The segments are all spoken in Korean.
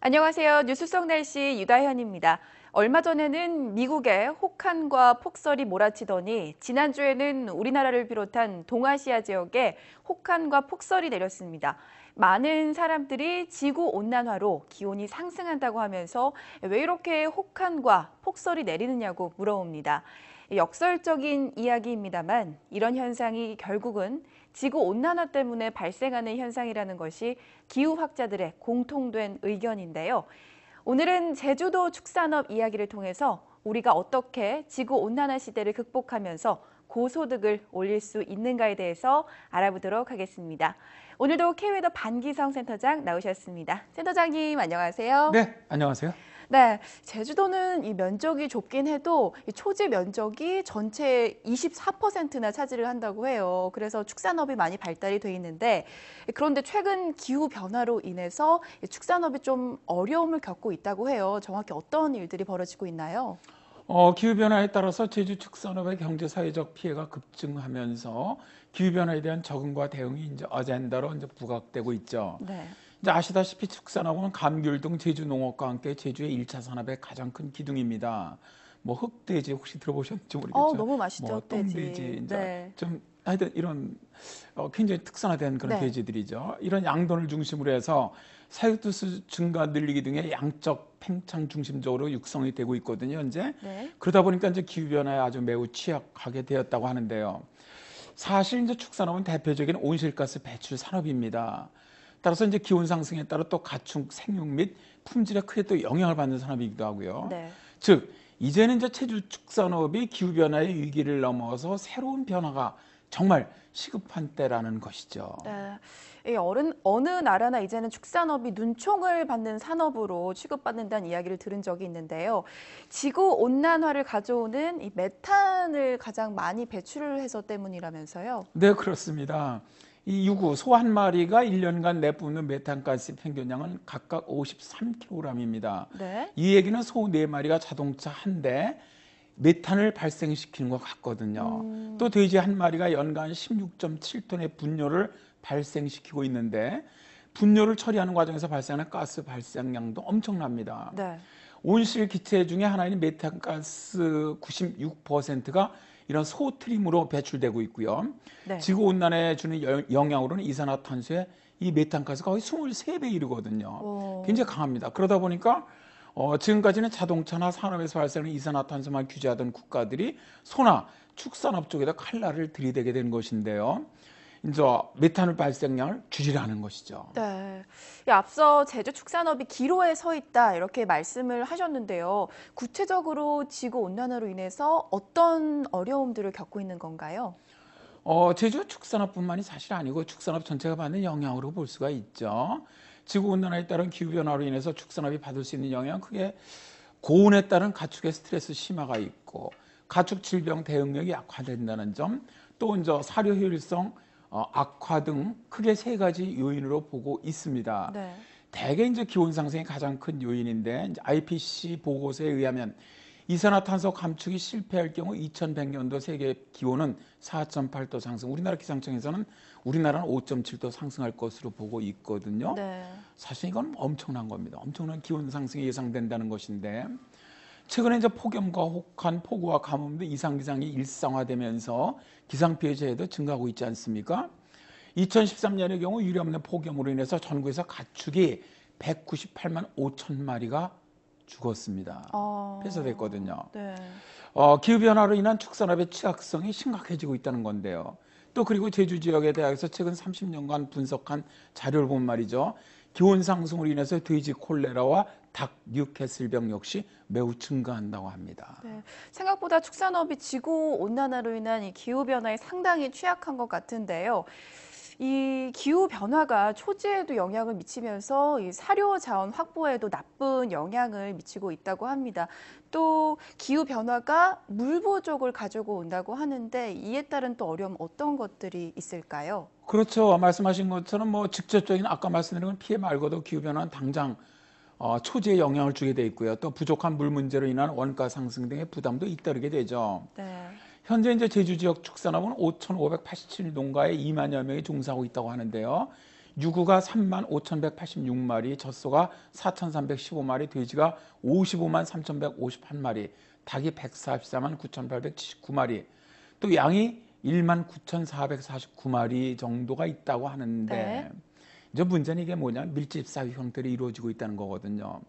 안녕하세요. 뉴스 속 날씨 유다현입니다. 얼마 전에는 미국에 혹한과 폭설이 몰아치더니 지난주에는 우리나라를 비롯한 동아시아 지역에 혹한과 폭설이 내렸습니다. 많은 사람들이 지구 온난화로 기온이 상승한다고 하면서 왜 이렇게 혹한과 폭설이 내리느냐고 물어봅니다. 역설적인 이야기입니다만 이런 현상이 결국은 지구 온난화 때문에 발생하는 현상이라는 것이 기후학자들의 공통된 의견인데요. 오늘은 제주도 축산업 이야기를 통해서 우리가 어떻게 지구 온난화 시대를 극복하면서 고소득을 올릴 수 있는가에 대해서 알아보도록 하겠습니다. 오늘도 K웨더 반기성 센터장 나오셨습니다. 센터장님 안녕하세요. 네, 안녕하세요. 네, 제주도는 이 면적이 좁긴 해도 이 초지 면적이 전체의 24%나 차지를 한다고 해요. 그래서 축산업이 많이 발달이 돼 있는데 그런데 최근 기후 변화로 인해서 축산업이 좀 어려움을 겪고 있다고 해요. 정확히 어떤 일들이 벌어지고 있나요? 기후변화에 따라서 제주 축산업의 경제사회적 피해가 급증하면서 기후변화에 대한 적응과 대응이 이제 어젠다로 이제 부각되고 있죠. 네. 이제 아시다시피 축산업은 감귤 등 제주 농업과 함께 제주의 1차 산업의 가장 큰 기둥입니다. 뭐 흑돼지 혹시 들어보셨는지 모르겠죠. 너무 맛있죠, 뭐 똥돼지 흑돼지. 이제 네. 좀 하여튼 이런 굉장히 특선화된 그런 네. 돼지들이죠. 이런 양돈을 중심으로 해서 사육수 증가 늘리기 등의 양적 팽창 중심적으로 육성이 되고 있거든요. 현재 네. 그러다 보니까 이제 기후 변화에 아주 매우 취약하게 되었다고 하는데요. 사실 이제 축산업은 대표적인 온실가스 배출 산업입니다. 따라서 이제 기온 상승에 따라 또 가축 생육 및 품질에 크게 또 영향을 받는 산업이기도 하고요. 네. 즉 이제는 이제 제주 축산업이 기후 변화의 위기를 넘어서 새로운 변화가 정말 시급한 때라는 것이죠. 네. 이 어느 나라나 이제는 축산업이 눈총을 받는 산업으로 취급받는다는 이야기를 들은 적이 있는데요. 지구 온난화를 가져오는 이 메탄을 가장 많이 배출을 해서 때문이라면서요. 네, 그렇습니다. 이 유구 소 한 마리가 1년간 내뿜는 메탄가스 평균량은 각각 53kg입니다. 네. 이 얘기는 소 4마리가 자동차 한 대 메탄을 발생시키는 것 같거든요. 또 돼지 한 마리가 연간 16.7톤의 분뇨를 발생시키고 있는데 분뇨를 처리하는 과정에서 발생하는 가스 발생량도 엄청납니다. 네. 온실 기체 중에 하나인 메탄가스 96%가 이런 소트림으로 배출되고 있고요. 네. 지구 온난화에 주는 영향으로는 이산화탄소의 이 메탄가스가 거의 23배 이르거든요. 오. 굉장히 강합니다. 그러다 보니까 지금까지는 자동차나 산업에서 발생하는 이산화탄소만 규제하던 국가들이 소나 축산업 쪽에다 칼날을 들이대게 된 것인데요. 이제 메탄 발생량을 줄이라는 것이죠. 네. 앞서 제주 축산업이 기로에 서 있다 이렇게 말씀을 하셨는데요. 구체적으로 지구 온난화로 인해서 어떤 어려움들을 겪고 있는 건가요? 제주 축산업뿐만이 사실 아니고 축산업 전체가 받는 영향으로 볼 수가 있죠. 지구 온난화에 따른 기후 변화로 인해서 축산업이 받을 수 있는 영향 크게 고온에 따른 가축의 스트레스 심화가 있고 가축 질병 대응력이 약화된다는 점, 또 이제 사료 효율성 악화 등 크게 세 가지 요인으로 보고 있습니다. 네. 대개 이제 기온 상승이 가장 큰 요인인데 이제 IPCC 보고서에 의하면 이산화탄소 감축이 실패할 경우 2100년도 세계 기온은 4.8도 상승, 우리나라 기상청에서는 우리나라는 5.7도 상승할 것으로 보고 있거든요. 네. 사실 이건 엄청난 겁니다. 엄청난 기온 상승이 예상된다는 것인데 최근에 이제 폭염과 혹한, 폭우와 가뭄 등 이상 기상이 일상화되면서 기상 피해 재해도 증가하고 있지 않습니까? 2013년의 경우 유례없는 폭염으로 인해서 전국에서 가축이 198만 5천 마리가 죽었습니다. 폐사됐거든요. 네. 기후변화로 인한 축산업의 취약성이 심각해지고 있다는 건데요. 또 그리고 제주 지역에 대해서 최근 30년간 분석한 자료를 보면 말이죠. 기온 상승으로 인해서 돼지 콜레라와 닭 뉴캐슬병 역시 매우 증가한다고 합니다. 네. 생각보다 축산업이 지구 온난화로 인한 이 기후 변화에 상당히 취약한 것 같은데요. 이 기후 변화가 초지에도 영향을 미치면서 이 사료 자원 확보에도 나쁜 영향을 미치고 있다고 합니다. 또 기후 변화가 물 부족을 가지고 온다고 하는데 이에 따른 또 어려움 어떤 것들이 있을까요? 그렇죠. 말씀하신 것처럼 뭐 직접적인 아까 말씀드린 건 피해 말고도 기후변화는 당장 초지에 영향을 주게 돼 있고요. 또 부족한 물 문제로 인한 원가 상승 등의 부담도 잇따르게 되죠. 네. 현재 이제 제주 지역 축산업은 5,587 농가에 2만여 명이 종사하고 있다고 하는데요. 유구가 35,186마리, 젖소가 4,315마리, 돼지가 55만 3,151마리, 닭이 144만 9,879마리, 또 양이 1만 9,449마리 정도가 있다고 하는데 네. 이제 문제는 이게 뭐냐, 밀집 사육 형태로 이루어지고 있다는 거거든요.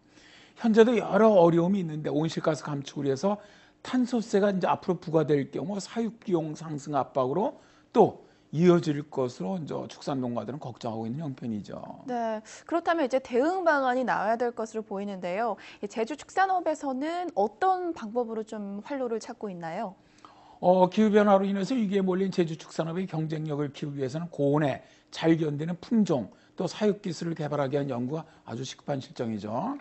현재도 여러 어려움이 있는데 온실가스 감축을 위해서 탄소세가 이제 앞으로 부과될 경우 사육 비용 상승 압박으로 또 이어질 것으로 이제 축산농가들은 걱정하고 있는 형편이죠. 네, 그렇다면 이제 대응 방안이 나와야 될 것으로 보이는데요. 이 제주 축산업에서는 어떤 방법으로 좀 활로를 찾고 있나요? 기후변화로 인해서 위기에 몰린 제주 축산업의 경쟁력을 키우기 위해서는 고온에 잘 견디는 품종, 또 사육 기술을 개발하기 위한 연구가 아주 시급한 실정이죠.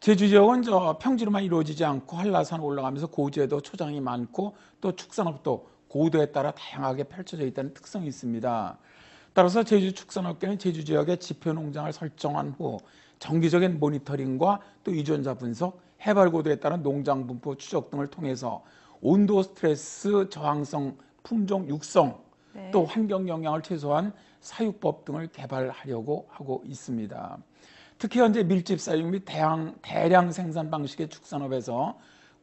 제주 지역은 평지로만 이루어지지 않고 한라산 올라가면서 고지에도 초장이 많고 또 축산업도 고도에 따라 다양하게 펼쳐져 있다는 특성이 있습니다. 따라서 제주 축산업계는 제주 지역의 지표 농장을 설정한 후 정기적인 모니터링과 또 유전자 분석, 해발 고도에 따른 농장 분포 추적 등을 통해서 온도 스트레스 저항성 품종 육성, 네. 또 환경 영향을 최소화한 사육법 등을 개발하려고 하고 있습니다. 특히 현재 밀집 사육 및 대량 생산 방식의 축산업에서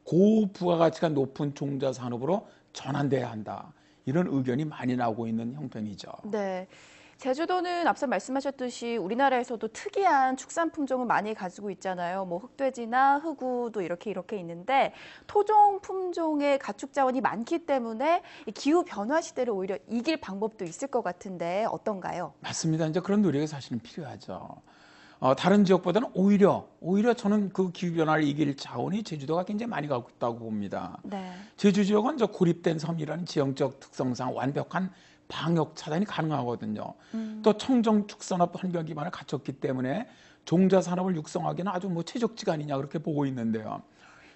고부가가치가 높은 종자 산업으로 전환돼야 한다, 이런 의견이 많이 나오고 있는 형편이죠. 네. 제주도는 앞서 말씀하셨듯이 우리나라에서도 특이한 축산 품종을 많이 가지고 있잖아요. 뭐 흑돼지나 흑우도 이렇게 있는데 토종 품종의 가축 자원이 많기 때문에 이 기후 변화 시대를 오히려 이길 방법도 있을 것 같은데 어떤가요? 맞습니다. 이제 그런 노력이 사실은 필요하죠. 다른 지역보다는 오히려 저는 그 기후변화를 이길 자원이 제주도가 굉장히 많이 갖고 있다고 봅니다. 네. 제주 지역은 고립된 섬이라는 지형적 특성상 완벽한 방역 차단이 가능하거든요. 또 청정 축산업 환경 기반을 갖췄기 때문에 종자 산업을 육성하기는 아주 최적지가 아니냐, 그렇게 보고 있는데요.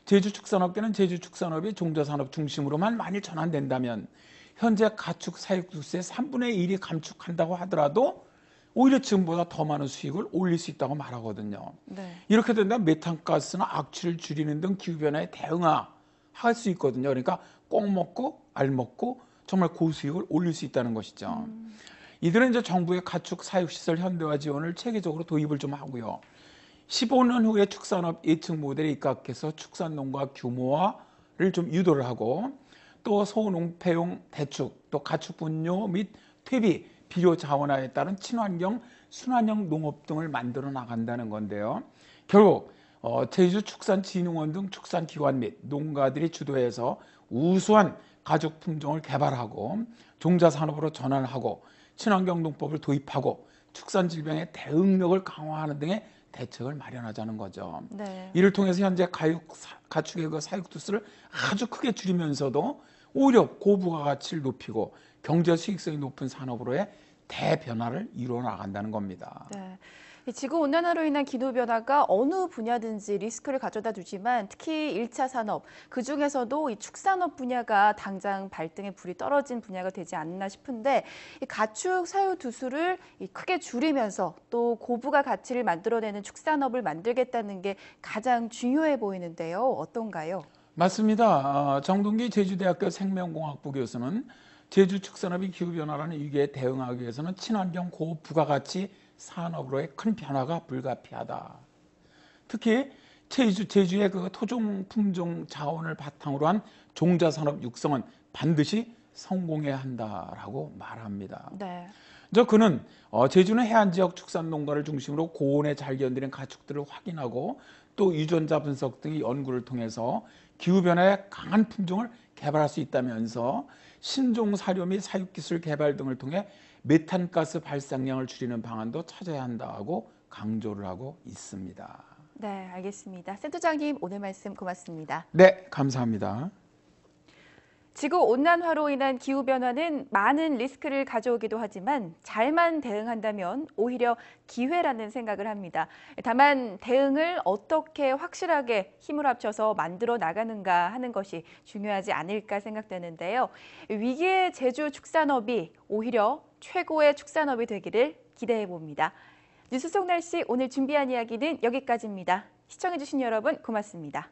제주 축산업계는 제주 축산업이 종자 산업 중심으로만 만일 전환된다면 현재 가축 사육 두수의 3분의 1이 감축한다고 하더라도 오히려 지금보다 더 많은 수익을 올릴 수 있다고 말하거든요. 네. 이렇게 된다면 메탄가스나 악취를 줄이는 등 기후변화에 대응할 수 있거든요. 그러니까 꼭 먹고 알 먹고 정말 고수익을 올릴 수 있다는 것이죠. 이들은 이제 정부의 가축 사육시설 현대화 지원을 체계적으로 도입을 좀 하고요. 15년 후에 축산업 예측 모델에 입각해서 축산농가 규모화를 좀 유도를 하고 또 소농폐용 대축, 또 가축 분뇨 및 퇴비, 비료 자원화에 따른 친환경, 순환형 농업 등을 만들어 나간다는 건데요. 결국 제주축산진흥원 등 축산기관 및 농가들이 주도해서 우수한 가축 품종을 개발하고 종자산업으로 전환하고 친환경 농법을 도입하고 축산 질병의 대응력을 강화하는 등의 대책을 마련하자는 거죠. 네. 이를 통해서 현재 가축의 그 사육 두수를 아주 크게 줄이면서도 오히려 고부가가치를 높이고 경제 수익성이 높은 산업으로의 대변화를 이루어 나간다는 겁니다. 네. 이 지구온난화로 인한 기후변화가 어느 분야든지 리스크를 가져다 주지만 특히 1차 산업, 그중에서도 이 축산업 분야가 당장 발등에 불이 떨어진 분야가 되지 않나 싶은데 이 가축 사유 두수를 크게 줄이면서 또 고부가 가치를 만들어내는 축산업을 만들겠다는 게 가장 중요해 보이는데요. 어떤가요? 맞습니다. 정동기 제주대학교 생명공학부 교수는 제주 축산업이 기후변화라는 위기에 대응하기 위해서는 친환경 고부가가치 산업으로의 큰 변화가 불가피하다. 특히 제주의 그 토종 품종 자원을 바탕으로 한 종자산업 육성은 반드시 성공해야 한다라고 말합니다. 네. 그는 제주는 해안 지역 축산 농가를 중심으로 고온에 잘 견디는 가축들을 확인하고 또 유전자 분석 등의 연구를 통해서 기후변화에 강한 품종을 개발할 수 있다면서 신종 사료 및 사육 기술 개발 등을 통해 메탄가스 발생량을 줄이는 방안도 찾아야 한다고 강조를 하고 있습니다. 네, 알겠습니다. 센터장님, 오늘 말씀 고맙습니다. 네, 감사합니다. 지구온난화로 인한 기후변화는 많은 리스크를 가져오기도 하지만 잘만 대응한다면 오히려 기회라는 생각을 합니다. 다만 대응을 어떻게 확실하게 힘을 합쳐서 만들어 나가는가 하는 것이 중요하지 않을까 생각되는데요. 위기의 제주 축산업이 오히려 최고의 축산업이 되기를 기대해 봅니다. 뉴스 속 날씨 오늘 준비한 이야기는 여기까지입니다. 시청해주신 여러분 고맙습니다.